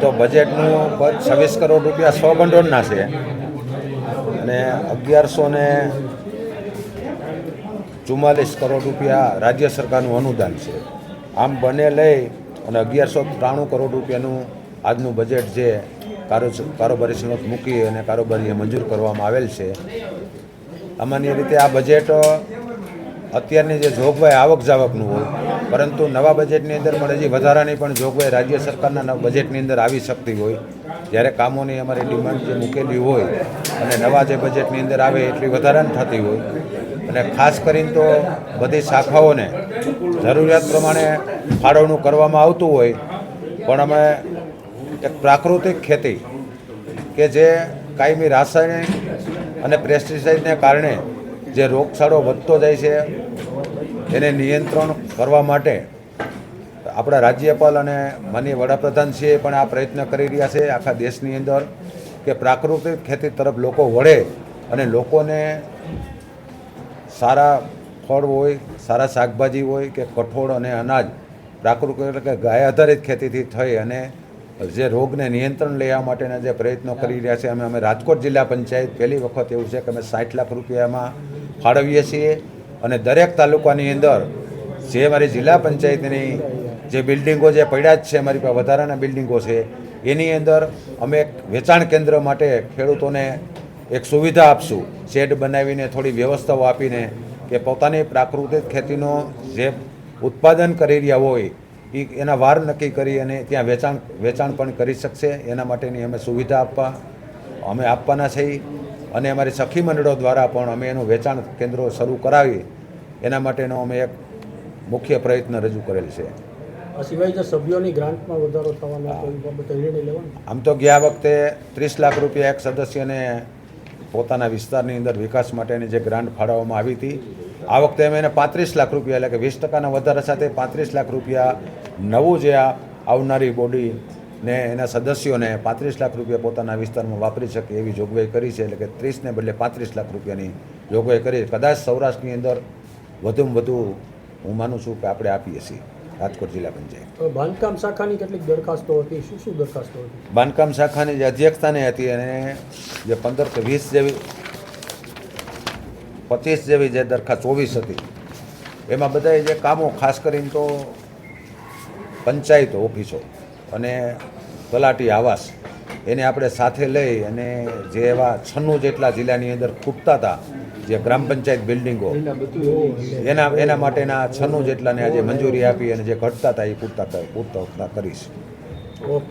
તો બજેટનું 26 કરોડ રૂપિયા સ્વ ભંડોળના છે અને 1144 કરોડ રૂપિયા રાજ્ય સરકારનું અનુદાન છે. આમ બંને લઈ અને 1193 કરોડ રૂપિયાનું આજનું બજેટ જે કારોબારી સનદ મૂકી અને કારોબારીએ મંજૂર કરવામાં આવેલ છે. સામાન્ય રીતે આ બજેટ અત્યારની જે જોગવાઈ આવક જાવકનું હોય, પરંતુ નવા બજેટની અંદર પણ હજી વધારાની પણ જોગવાઈ રાજ્ય સરકારના બજેટની અંદર આવી શકતી હોય. જ્યારે કામોની અમારી ડિમાન્ડ જે મૂકેલી હોય અને નવા જે બજેટની અંદર આવે એટલી વધારાની થતી હોય અને ખાસ કરીને તો બધી શાખાઓને જરૂરિયાત પ્રમાણે ફાળવણું કરવામાં આવતું હોય, પણ અમે એક પ્રાકૃતિક ખેતી કે જે કાયમી રાસાયણિક અને પેસ્ટિસાઇડને કારણે જે રોગચાળો વધતો જાય છે એને નિયંત્રણ કરવા માટે આપણા રાજ્યપાલ અને માનનીય વડાપ્રધાનશ્રીએ પણ આ પ્રયત્ન કરી રહ્યા છે આખા દેશની અંદર કે પ્રાકૃતિક ખેતી તરફ લોકો વળે અને લોકોને સારા ફળ હોય, સારા શાકભાજી હોય કે કઠોળ અને અનાજ પ્રાકૃતિક એટલે કે ગાય આધારિત ખેતીથી થઈ અને જે રોગને નિયંત્રણ લેવા માટેના જે પ્રયત્નો કરી રહ્યા છે. અમે રાજકોટ જિલ્લા પંચાયત પહેલી વખત એવું છે કે અમે 60 લાખ રૂપિયામાં ફાળવીએ છીએ અને દરેક તાલુકાની અંદર જે અમારી જિલ્લા પંચાયતની જે બિલ્ડિંગો જે પડ્યા જ છે, અમારી પાસે વધારાના બિલ્ડિંગો છે, એની અંદર અમે એક વેચાણ કેન્દ્ર માટે ખેડૂતોને એક સુવિધા આપશું, શેડ બનાવીને થોડી વ્યવસ્થાઓ આપીને કે પોતાની પ્રાકૃતિક ખેતીનો જે ઉત્પાદન કરી રહ્યા હોય એના વાર નક્કી કરી અને ત્યાં વેચાણ પણ કરી શકશે. એના માટેની અમે સુવિધા આપવાના છીએ અને અમારી સખી મંડળો દ્વારા પણ અમે એનું વેચાણ કેન્દ્રો શરૂ કરાવી એના માટેનો અમે એક મુખ્ય પ્રયત્ન રજૂ કરેલ છે. આ સિવાય જે સભ્યોની ગ્રાન્ટમાં વધારો થવાનો નિર્ણય લેવાનો, આમ તો ગયા વખતે 30 લાખ રૂપિયા એક સદસ્યને પોતાના વિસ્તારની અંદર વિકાસ માટેની જે ગ્રાન્ટ ફાળવવામાં આવી હતી. આ વખતે અમે એને 35 લાખ રૂપિયા એટલે કે 20% વધારા સાથે 35 લાખ રૂપિયા નવું જે આવનારી બોડી ને એના સદસ્યોને 35 લાખ રૂપિયા પોતાના વિસ્તારમાં વાપરી શકે એવી જોગવાઈ કરી છે. એટલે કે 30ને બદલે 35 લાખ રૂપિયાની જોગવાઈ કરી. કદાચ સૌરાષ્ટ્રની અંદર વધુમાં વધુ હું માનું છું કે આપણે આપીએ છીએ રાજકોટ જિલ્લા પંચાયત. બાંધકામ શાખાની કેટલીક દરખાસ્તો હતી, શું દરખાસ્તો હતી? બાંધકામ શાખાની જે અધ્યક્ષતાને હતી અને જે 15 કે 20 જેવી 25 જેવી જે દરખાસ્ત 24 હતી, એમાં બધાએ જે કામો ખાસ કરીને તો પંચાયત ઓફિસો અને તલાટી આવાસ એને આપણે સાથે લઈ અને જે એવા 96 જેટલા જિલ્લાની અંદર ખૂટતા હતા જે ગ્રામ પંચાયત બિલ્ડિંગો એના માટેના 96 જેટલાને આજે મંજૂરી આપી અને જે ઘટતા હતા એ પૂરતા કરીશ. ઓકે.